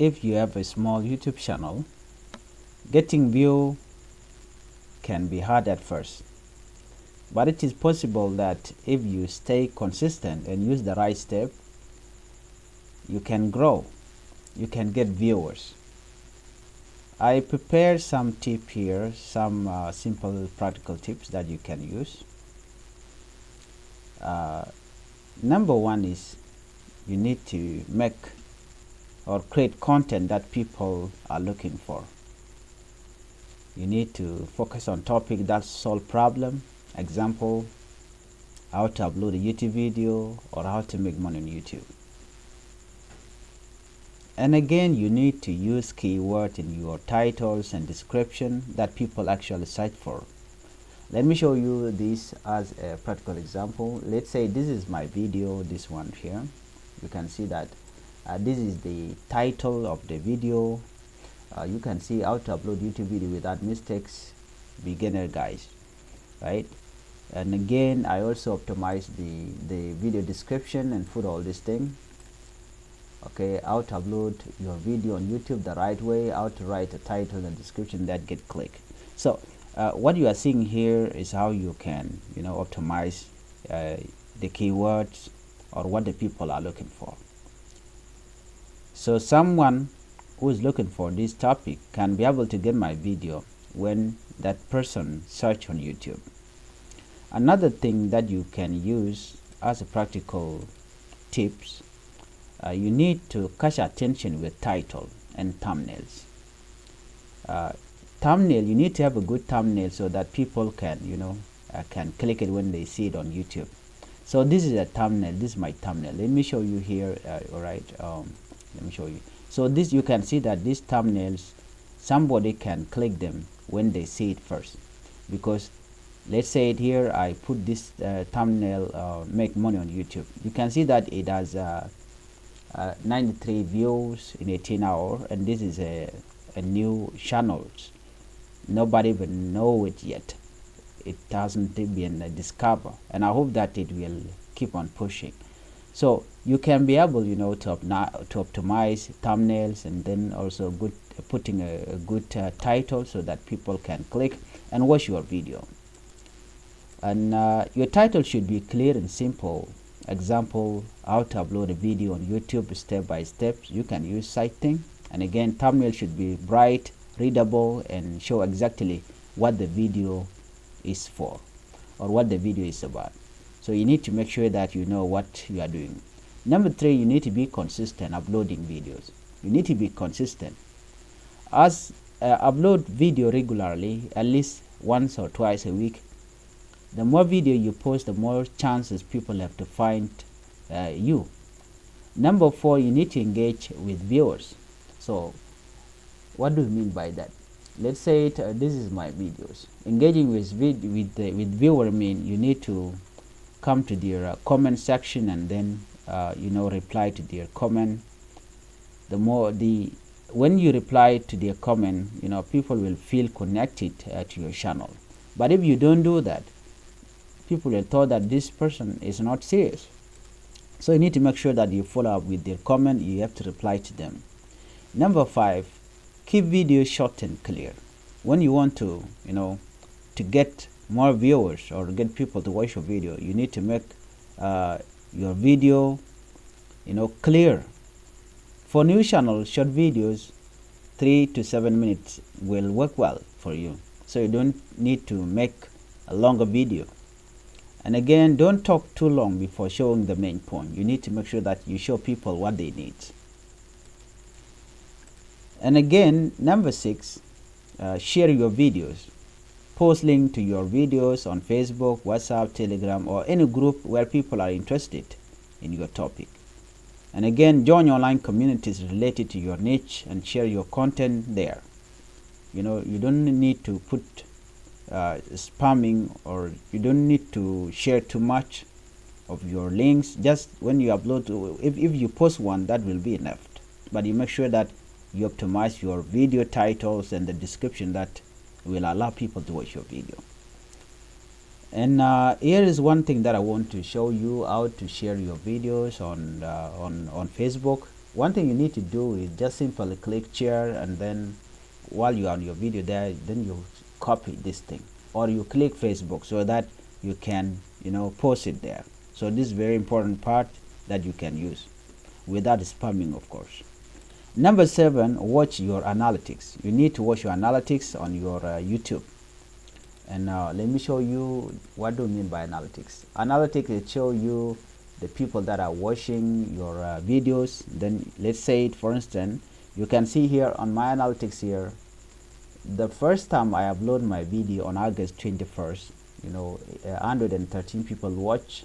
if you have a small YouTube channel, getting view can be hard at first, but it is possible that if you stay consistent and use the right step, you can grow, you can get viewers. I prepared some tips here, some simple practical tips that you can use. Number one is you need to make or create content that people are looking for. You need to focus on topic that solve problem. Example, how to upload a YouTube video or how to make money on YouTube. And again, you need to use keywords in your titles and description that people actually search for. Let me show you this as a practical example. Let's say this is my video, this one here. You can see that this is the title of the video. You can see how to upload YouTube video without mistakes, beginner guys, right? And again, I also optimize the video description and put all this thing. Okay, how to upload your video on YouTube the right way, how to write a title and description that get click. So what you are seeing here is how you can, optimize the keywords or what the people are looking for. So someone who is looking for this topic can be able to get my video when that person search on YouTube. Another thing that you can use as a practical tips, you need to catch attention with title and thumbnails. Thumbnail, you need to have a good thumbnail so that people can can click it when they see it on YouTube. So this is a thumbnail. This is my thumbnail. Let me show you here. All right, let me show you. So this, you can see that these thumbnails, somebody can click them when they see it first, because let's say it here, I put this thumbnail, make money on YouTube. You can see that it has 93 views in 18 hours, and this is a new channel. Nobody even know it yet. It hasn't been discovered, and I hope that it will keep on pushing. So you can be able, to optimize thumbnails, and then also putting a good title so that people can click and watch your video. And your title should be clear and simple. Example, how to upload a video on YouTube step by step. You can use citing. And again, thumbnail should be bright, readable, and show exactly what the video is for or what the video is about. So you need to make sure that you know what you are doing. Number 3, you need to be consistent uploading videos. You need to be consistent. As upload video regularly, at least once or twice a week. The more video you post, the more chances people have to find you. Number 4, you need to engage with viewers. So what do you mean by that? Let's say this is my videos. Engaging with viewer mean you need to come to their comment section and then reply to their comment. When you reply to their comment, people will feel connected to your channel. But if you don't do that, people will thought that this person is not serious. So you need to make sure that you follow up with their comment. You have to reply to them. Number 5, keep videos short and clear. When you want to get more viewers or get people to watch your video, you need to make your video clear. For new channels, short videos 3 to 7 minutes will work well for you, so you don't need to make a longer video. And again, don't talk too long before showing the main point. You need to make sure that you show people what they need. And again, number 6, share your videos. Post link to your videos on Facebook, WhatsApp, Telegram, or any group where people are interested in your topic. And again, join online communities related to your niche and share your content there. You don't need to put spamming, or you don't need to share too much of your links. Just when you upload, if you post one, that will be enough. But you make sure that you optimize your video titles and the description that will allow people to watch your video. And here is one thing that I want to show you, how to share your videos on Facebook. one thing you need to do is just simply click share, and then while you are on your video there, then you copy this thing, or you click Facebook so that you can post it there. So this is very important part that you can use without spamming, of course. Number 7, watch your analytics. You need to watch your analytics on your YouTube. And now let me show you what do I mean by analytics. Analytics it show you the people that are watching your videos. Then let's say it, for instance, you can see here on my analytics here, the first time I upload my video on August 21st, 113 people watch,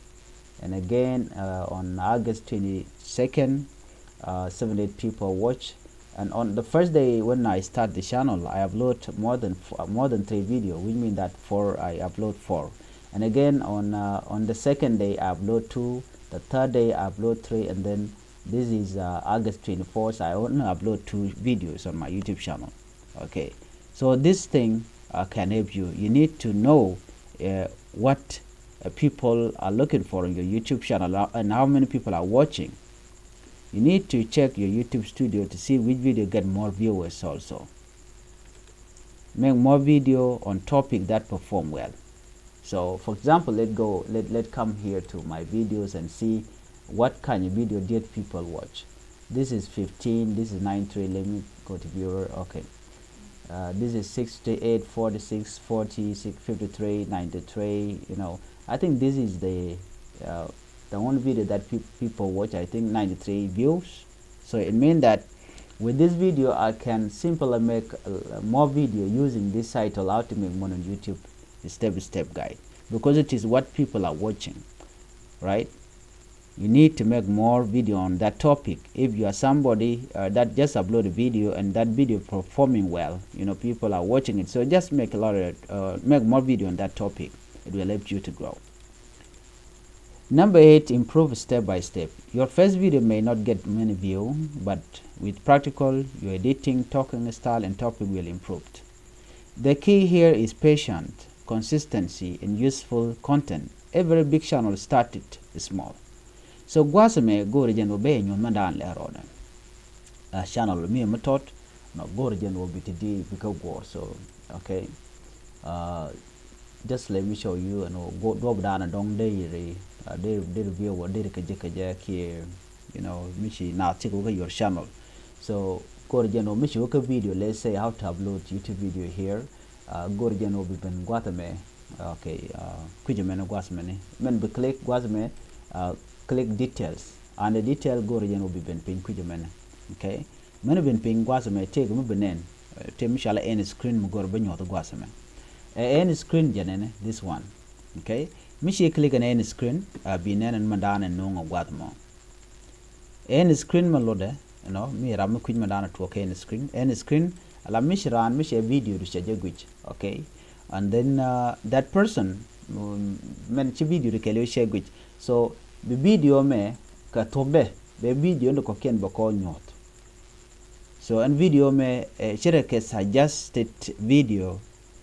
and again on August 22nd, 78 people watch. And on the first day when I start the channel, I upload more than 3 videos, which means that I upload 4. And again on the second day I upload 2, the third day I upload 3, and then this is August 24th, I only upload 2 videos on my YouTube channel. Okay, so this thing can help you. You need to know what people are looking for in your YouTube channel and how many people are watching. You need to check your YouTube studio to see which video get more viewers also. Make more video on topic that perform well. So for example, let's come here to my videos and see what kind of video did people watch. This is 15, this is 93, let me go to viewer. Okay, this is 68, 46, 40, 53, 93. I think this is the only video that people watch. I think 93 views. So it means that with this video I can simply make more video using this title, how to make money on YouTube, step-by-step guide, because it is what people are watching, right? You need to make more video on that topic. If you are somebody that just upload a video and that video performing well, people are watching it, so just make make more video on that topic. It will help you to grow. Number 8, improve step by step. Your first video may not get many views, but with practical, your editing, talking style, and topic will improve. The key here is patience, consistency, and useful content. Every big channel started small. So gwasame go region obey nyon mandan lerona. Channel me method no go region will be today because go. So okay. Just let me show you go drop down a dong day they review what did kaja here, michi now take over your channel. So go region or michi okay video, let's say how to upload YouTube video here. Go region will be ben guatame. Okay, kujamena guasmene. Men be click guasme click details, and the detail go region will be ben pin kujamena. Okay, many ben pin guasme take me benen te mishala end screen mo go benyo the guasme. End screen janene this one. Okay, mishi click on end screen binen and madan and no guatmo. End screen malode, me ram kuj madan to okay end screen ala mishi ran mishi video to share. Okay, and then that person men chi video to kelio share. So the video me ka togde the video no koken bako nyot. So and video me chere ke suggested video.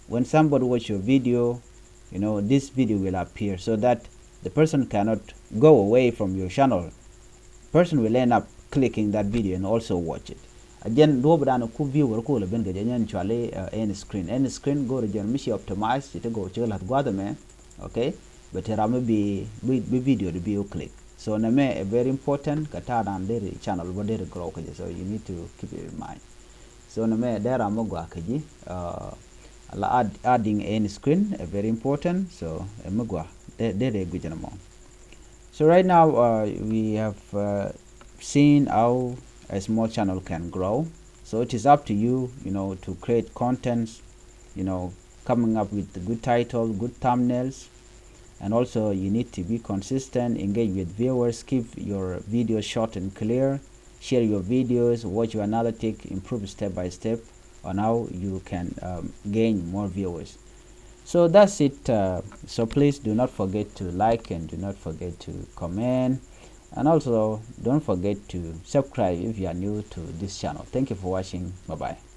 When somebody watch your video, this video will appear so that the person cannot go away from your channel. Person will end up clicking that video and also watch it. Again, do bana ku viewer ko le ben gajan chale end screen go region mishi optimize it go chela guadame. Okay, but rame be video to be click. So name very important kata dan deri channel bo deri grow kaje, so you need to keep it in mind. So name there amogwa kaji adding end screen very important. So magwa dere gujanamo. So right now we have seen how a small channel can grow. So it is up to you, to create contents, coming up with good title, good thumbnails, and also you need to be consistent, engage with viewers, keep your videos short and clear, share your videos, watch your analytics, improve step by step on how you can gain more viewers. So that's it. So please do not forget to like and do not forget to comment, and also don't forget to subscribe if you are new to this channel. Thank you for watching. Bye bye.